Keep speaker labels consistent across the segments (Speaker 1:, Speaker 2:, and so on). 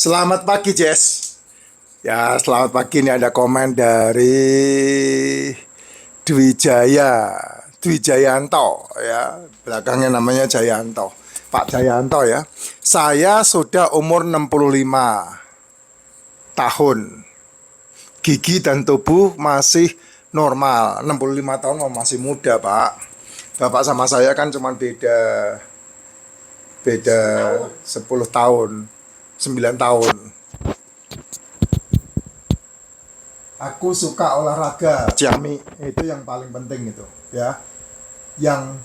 Speaker 1: Selamat pagi, Jess. Ya, selamat pagi. Ini ada komen dari Dwijaya, Dwijayanto, ya. Belakangnya namanya Jayanto. Pak Jayanto ya. Saya sudah umur 65 tahun. Gigi dan tubuh masih normal. 65 tahun masih muda, Pak. Bapak sama saya kan cuma beda beda 10 tahun, 9 tahun. Aku suka olahraga, Ciami, itu yang paling penting itu, ya. Yang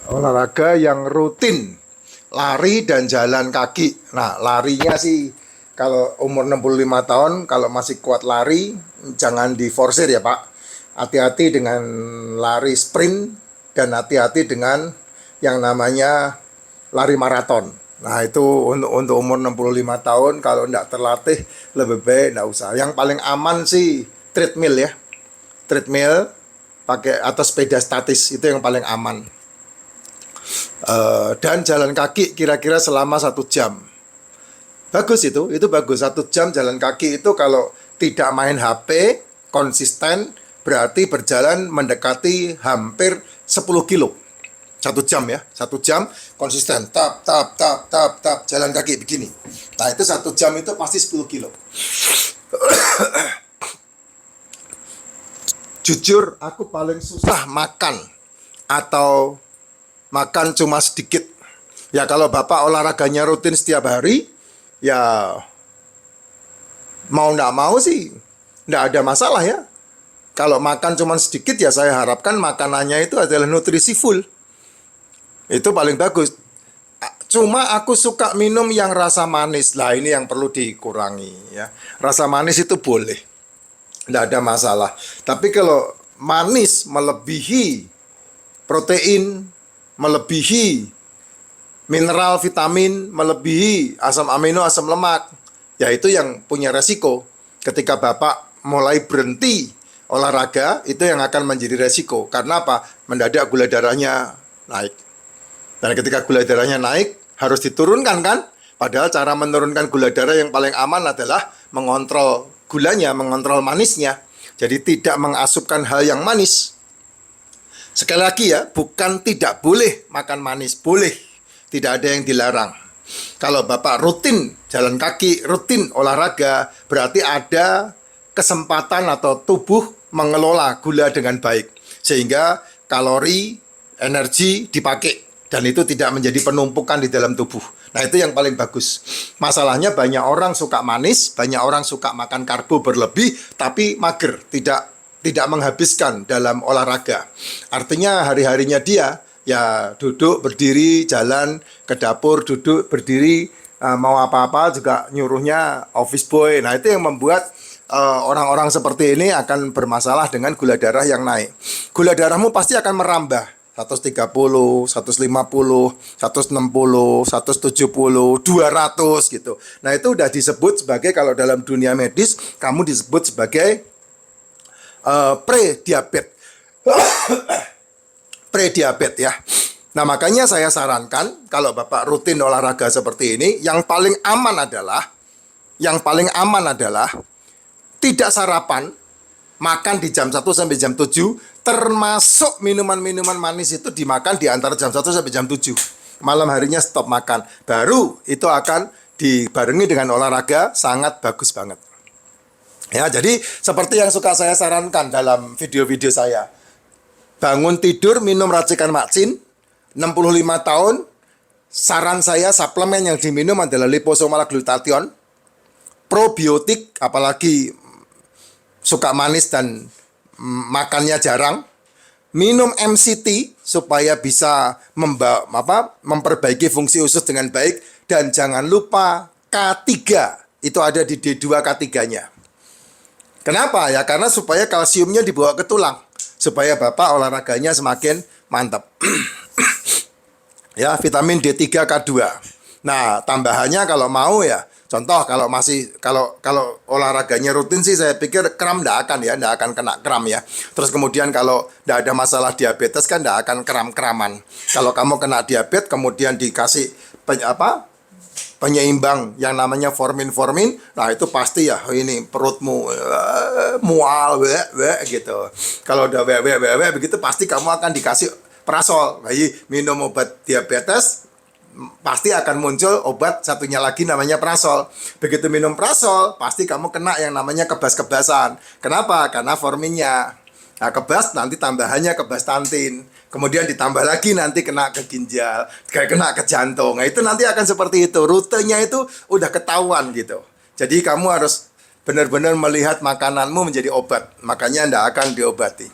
Speaker 1: olahraga yang rutin, lari dan jalan kaki. Nah, larinya sih kalau umur 65 tahun, kalau masih kuat lari, jangan diforsir ya, Pak. Hati-hati dengan lari sprint dan hati-hati dengan yang namanya lari maraton. Nah, itu untuk umur 65 tahun kalau tidak terlatih lebih baik tidak usah. Yang paling aman sih treadmill ya. Treadmill pakai atau sepeda statis itu yang paling aman. Dan jalan kaki kira-kira selama 1 jam. Bagus itu bagus. 1 jam jalan kaki itu kalau tidak main HP, konsisten, berarti berjalan mendekati hampir 10 kilo. 1 jam ya, 1 jam konsisten, tap, jalan kaki begini. Nah, itu 1 jam itu pasti 10 kilo. Jujur, aku paling susah makan atau makan cuma sedikit. Ya, kalau Bapak olahraganya rutin setiap hari, ya mau nggak mau sih nggak ada masalah ya. Kalau makan cuma sedikit ya saya harapkan makanannya itu adalah nutrisi full. Itu paling bagus. Cuma aku suka minum yang rasa manis. Lah ini yang perlu dikurangi ya. Rasa manis itu boleh. Tidak ada masalah. Tapi kalau manis melebihi protein, melebihi mineral, vitamin, melebihi asam amino, asam lemak, ya itu yang punya resiko. Ketika Bapak mulai berhenti olahraga, itu yang akan menjadi resiko. Karena apa? Mendadak gula darahnya naik. Dan ketika gula darahnya naik, harus diturunkan kan? Padahal cara menurunkan gula darah yang paling aman adalah mengontrol gulanya, mengontrol manisnya. Jadi tidak mengasupkan hal yang manis. Sekali lagi ya, bukan tidak boleh makan manis, boleh. Tidak ada yang dilarang. Kalau Bapak rutin jalan kaki, rutin olahraga, berarti ada kesempatan atau tubuh mengelola gula dengan baik. Sehingga kalori, energi dipakai. Dan itu tidak menjadi penumpukan di dalam tubuh. Nah, itu yang paling bagus. Masalahnya banyak orang suka manis, banyak orang suka makan karbo berlebih, tapi mager, tidak menghabiskan dalam olahraga. Artinya hari-harinya dia ya duduk, berdiri, jalan ke dapur, duduk, berdiri, mau apa-apa juga nyuruhnya office boy. Nah, itu yang membuat orang-orang seperti ini akan bermasalah dengan gula darah yang naik. Gula darahmu pasti akan merambah. 130, 150, 160, 170, 200 gitu. Nah, itu udah disebut sebagai, kalau dalam dunia medis, kamu disebut sebagai pre-diabetes. Pre-diabetes ya. Nah, makanya saya sarankan kalau Bapak rutin olahraga seperti ini, yang paling aman adalah tidak sarapan, makan di jam 1 sampai jam 7, termasuk minuman-minuman manis itu dimakan di antara jam 1 sampai jam 7. Malam harinya stop makan. Baru itu akan dibarengi dengan olahraga, sangat bagus banget. Ya, jadi seperti yang suka saya sarankan dalam video-video saya. Bangun tidur, minum racikan Makcin, 65 tahun, saran saya suplemen yang diminum adalah liposomal glutathione, probiotik, apalagi suka manis dan makannya jarang, minum MCT supaya bisa memperbaiki fungsi usus dengan baik, dan jangan lupa K3, itu ada di D2 K3-nya. Kenapa? Ya karena supaya kalsiumnya dibawa ke tulang, supaya Bapak olahraganya semakin mantap. Ya, vitamin D3 K2. Nah, tambahannya kalau mau ya Contoh kalau olahraganya rutin sih saya pikir kram nggak akan ya, nggak akan kena kram ya. Terus kemudian kalau nggak ada masalah diabetes kan nggak akan kram-kraman. Kalau kamu kena diabetes kemudian dikasih penyeimbang yang namanya formin, nah itu pasti ya ini perutmu mual gitu. Kalau udah begitu pasti kamu akan dikasih prasol. Jadi minum obat diabetes pasti akan muncul obat satunya lagi namanya prasol. Begitu minum prasol, pasti kamu kena yang namanya kebas-kebasan. Kenapa? Karena forminnya. Nah, kebas nanti tambahannya kebastantin. Kemudian ditambah lagi nanti kena ke ginjal, kena ke jantung. Nah, itu nanti akan seperti itu. Rutenya itu udah ketahuan gitu. Jadi kamu harus benar-benar melihat makananmu menjadi obat. Makanya ndak akan diobati.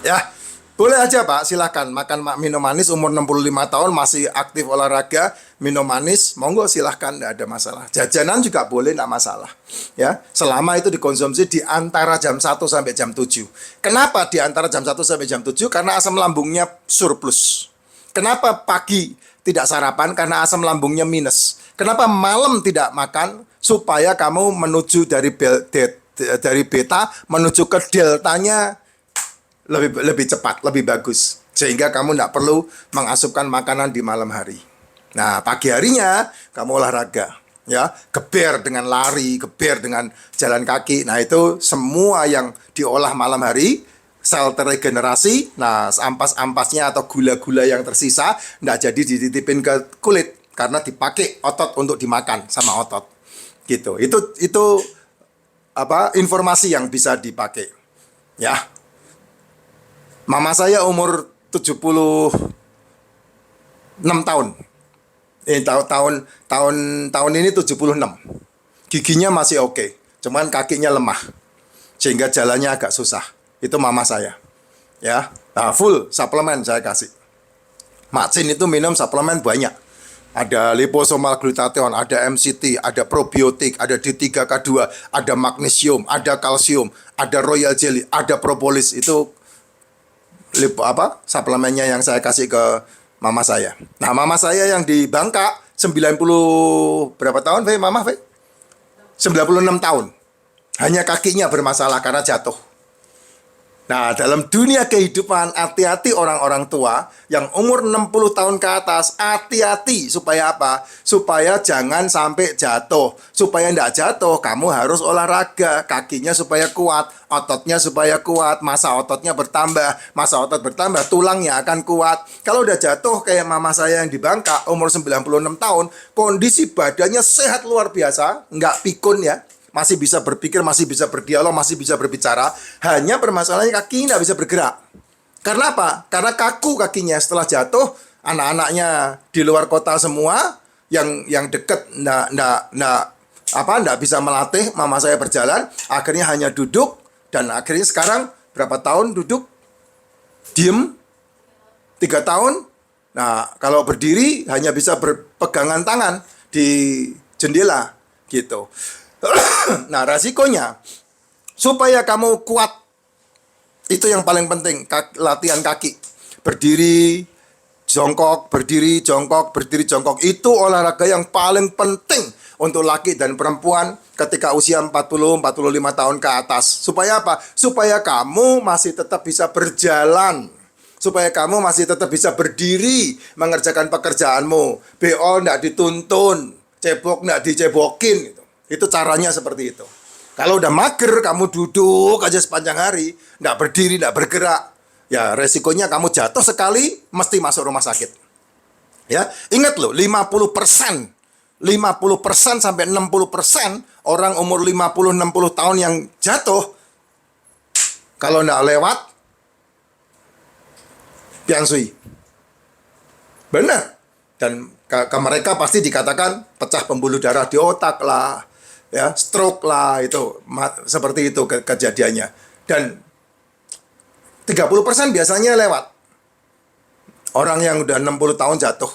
Speaker 1: Ya, boleh aja Pak, silahkan minum manis umur 65 tahun masih aktif olahraga, minum manis, monggo silahkan, tidak ada masalah. Jajanan juga boleh, tidak masalah. Ya, selama itu dikonsumsi di antara jam 1 sampai jam 7. Kenapa di antara jam 1 sampai jam 7? Karena asam lambungnya surplus. Kenapa pagi tidak sarapan? Karena asam lambungnya minus. Kenapa malam tidak makan? Supaya kamu menuju dari beta menuju ke deltanya lebih cepat, lebih bagus. Sehingga kamu tidak perlu mengasupkan makanan di malam hari. Nah, pagi harinya kamu olahraga. Ya, geber dengan lari, geber dengan jalan kaki. Nah, itu semua yang diolah malam hari, sel teregenerasi. Nah, ampas-ampasnya atau gula-gula yang tersisa tidak jadi dititipin ke kulit. Karena dipakai otot untuk dimakan sama otot. Gitu. Itu informasi yang bisa dipakai. Ya. Mama saya umur 76 tahun. Tahun ini 76. Giginya masih oke, cuman kakinya lemah. Sehingga jalannya agak susah. Itu mama saya. Ya. Nah, full suplemen saya kasih. Maksin itu minum suplemen banyak. Ada liposomal glutathione, ada MCT, ada probiotik, ada D3K2, ada magnesium, ada kalsium, ada royal jelly, ada propolis. Itu suplemennya yang saya kasih ke mama saya. Nah, mama saya yang di Bangka 90 berapa tahun, Mama, 96 tahun. Hanya kakinya bermasalah karena jatuh. Nah, dalam dunia kehidupan, hati-hati orang-orang tua yang umur 60 tahun ke atas, hati-hati. Supaya apa? Supaya jangan sampai jatuh. Supaya tidak jatuh, kamu harus olahraga. Kakinya supaya kuat, ototnya supaya kuat, masa ototnya bertambah. Masa otot bertambah, tulangnya akan kuat. Kalau udah jatuh kayak mama saya yang di Bangka, umur 96 tahun, kondisi badannya sehat luar biasa, nggak pikun ya. Masih bisa berpikir, masih bisa berdialog, masih bisa berbicara. Hanya permasalahannya kaki nggak bisa bergerak. Karena apa? Karena kaku kakinya setelah jatuh. Anak-anaknya di luar kota semua, yang deket nggak bisa melatih mama saya berjalan. Akhirnya hanya duduk, dan akhirnya sekarang berapa tahun duduk, diem, 3 tahun. Nah, kalau berdiri hanya bisa berpegangan tangan di jendela gitu. Nah, resikonya supaya kamu kuat, itu yang paling penting, latihan kaki. Berdiri, jongkok, berdiri, jongkok, berdiri, jongkok. Itu olahraga yang paling penting untuk laki dan perempuan ketika usia 40-45 tahun ke atas. Supaya apa? Supaya kamu masih tetap bisa berjalan. Supaya kamu masih tetap bisa berdiri mengerjakan pekerjaanmu. BO nggak dituntun, cebok nggak dicebokin gitu. Itu caranya seperti itu. Kalau udah mager, kamu duduk aja sepanjang hari, nggak berdiri, nggak bergerak, ya resikonya kamu jatuh sekali, mesti masuk rumah sakit. Ya, ingat loh, 50% sampai 60% orang umur 50-60 tahun yang jatuh, kalau nggak lewat, piansui. Benar. Dan ke mereka pasti dikatakan pecah pembuluh darah di otak lah, ya, stroke lah, itu seperti itu kejadiannya. Dan 30% biasanya lewat. Orang yang udah 60 tahun jatuh,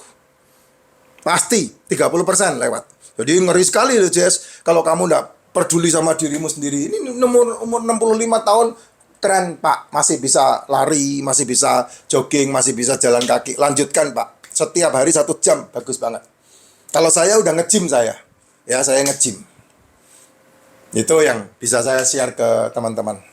Speaker 1: pasti 30% lewat. Jadi ngeri sekali loh, Jess, kalau kamu nggak peduli sama dirimu sendiri. Ini umur 65 tahun, keren Pak, masih bisa lari, masih bisa jogging, masih bisa jalan kaki. Lanjutkan Pak, setiap hari 1 jam, bagus banget. Kalau saya udah nge-gym saya. ya saya nge-gym. Itu yang bisa saya share ke teman-teman.